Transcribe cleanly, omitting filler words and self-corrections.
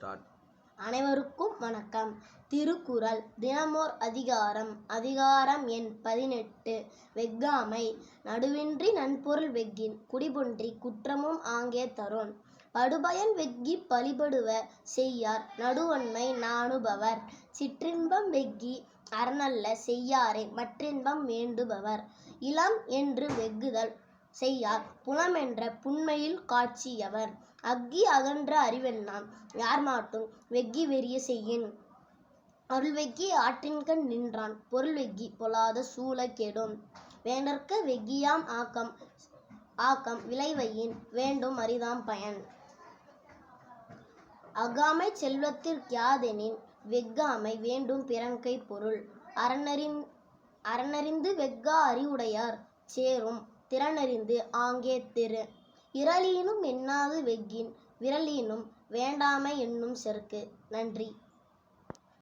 Start. அனைவருக்கும் வணக்கம். திருக்குறள் தினமோர் அதிகாரம். அதிகாரம் எண் 18. வெஃகாமை. நடுவின்றி நன்பொருள் வெஃகின் குடிபொன்றி குற்றமும் ஆங்கே தருன். படுபயன் வெஃகிப் பழிபடுவ செய்யார் நடுவன்மை நாணுபவர். சிற்றின்பம் வெஃகி அறனல்ல செய்யாரே மற்றின்பம் வேண்டுபவர். இலம் என்று வெஃகுதல் செய்யார் புலமென்ற புன்மையில் காட்சியவர். அக்கி அகன்ற அறிவென்னான் யார்மாட்டும் வெஃகி வெறிய செய்யின். அருள்வெஃகி ஆற்றின்கண் நின்றான் பொருள்வெஃகி பொலாத சூழக் கெடும். வேண்டற்க வெஃகியாம் ஆக்கம் விளைவையின் வேண்டும் அரிதாம் பயன். அஃகாமை செல்வத்திற்கியாதெனின் வெஃகாமை வேண்டும் பிறன்கைப் பொருள். அறனறிந்து வெஃகா அறிவுடையார் சேரும் திறனறிந்து ஆங்கே திரு. இரளினும் என்னாது வெஃகின் விறலினும் வேண்டாமை என்னும் செருக்கு. நன்றி.